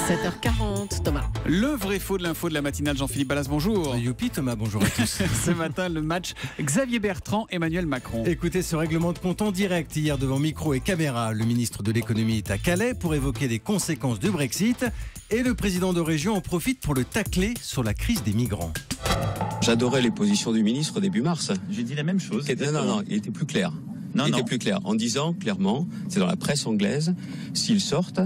7h40, Thomas. Le vrai faux de l'info de la matinale, Jean-Philippe Ballas, bonjour. Youpi Thomas, bonjour à tous. Ce matin, le match Xavier Bertrand, Emmanuel Macron. Écoutez ce règlement de compte en direct hier devant micro et caméra. Le ministre de l'économie est à Calais pour évoquer les conséquences du Brexit et le président de région en profite pour le tacler sur la crise des migrants. J'adorais les positions du ministre début mars. J'ai dit la même chose. Non, il était plus clair. Il était plus clair en disant clairement, c'est dans la presse anglaise, s'ils sortent,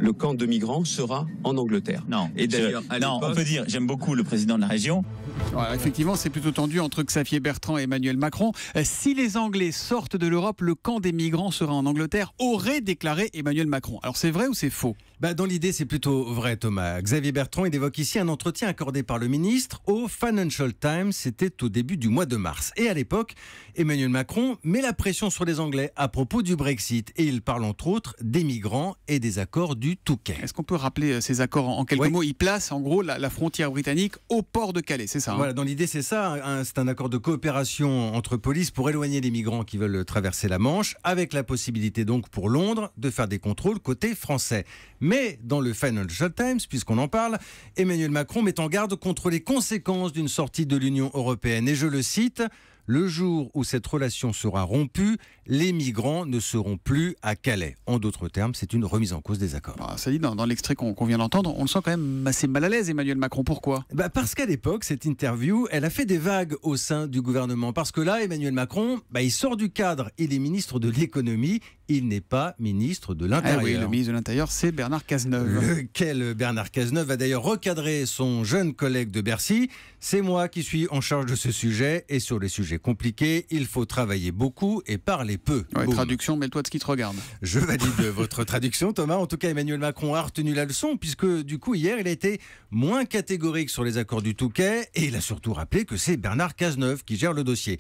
le camp de migrants sera en Angleterre. Non, et d'ailleurs, on peut dire, j'aime beaucoup le président de la région. Voilà, effectivement, c'est plutôt tendu entre Xavier Bertrand et Emmanuel Macron. Si les Anglais sortent de l'Europe, le camp des migrants sera en Angleterre, aurait déclaré Emmanuel Macron. Alors c'est vrai ou c'est faux ? Dans l'idée, c'est plutôt vrai, Thomas. Xavier Bertrand, il évoque ici un entretien accordé par le ministre au Financial Times. C'était au début du mois de mars. Et à l'époque, Emmanuel Macron met la pression sur les Anglais à propos du Brexit. Et il parle entre autres des migrants et des accords du Touquet. Est-ce qu'on peut rappeler ces accords en quelques mots ? Il place en gros la frontière britannique au port de Calais, c'est ça ? Voilà, dans l'idée, c'est ça. C'est un accord de coopération entre polices pour éloigner les migrants qui veulent traverser la Manche, avec la possibilité donc pour Londres de faire des contrôles côté français. Mais dans le Financial Times, puisqu'on en parle, Emmanuel Macron met en garde contre les conséquences d'une sortie de l'Union européenne. Et je le cite, « Le jour où cette relation sera rompue, les migrants ne seront plus à Calais ». En d'autres termes, c'est une remise en cause des accords. Ça dit, dans l'extrait qu'on vient d'entendre, on le sent quand même assez mal à l'aise, Emmanuel Macron. Pourquoi ? Parce qu'à l'époque, cette interview, elle a fait des vagues au sein du gouvernement. Parce que là, Emmanuel Macron, il sort du cadre. Il est ministre de l'économie. Il n'est pas ministre de l'Intérieur. Oui, le ministre de l'Intérieur, c'est Bernard Cazeneuve. Lequel Bernard Cazeneuve a d'ailleurs recadré son jeune collègue de Bercy. C'est moi qui suis en charge de ce sujet. Et sur les sujets compliqués, il faut travailler beaucoup et parler peu. Traduction, mets-toi de ce qui te regarde. Je valide votre traduction, Thomas. En tout cas, Emmanuel Macron a retenu la leçon, puisque du coup, hier, il a été moins catégorique sur les accords du Touquet. Et il a surtout rappelé que c'est Bernard Cazeneuve qui gère le dossier.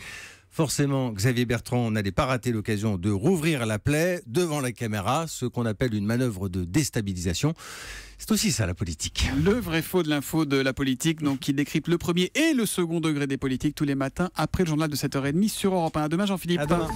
Forcément, Xavier Bertrand n'allait pas rater l'occasion de rouvrir la plaie devant la caméra, ce qu'on appelle une manœuvre de déstabilisation. C'est aussi ça, la politique. Le vrai faux de l'info de la politique, donc qui décrypte le premier et le second degré des politiques tous les matins après le journal de 7h30 sur Europe 1. À demain, Jean-Philippe. À demain.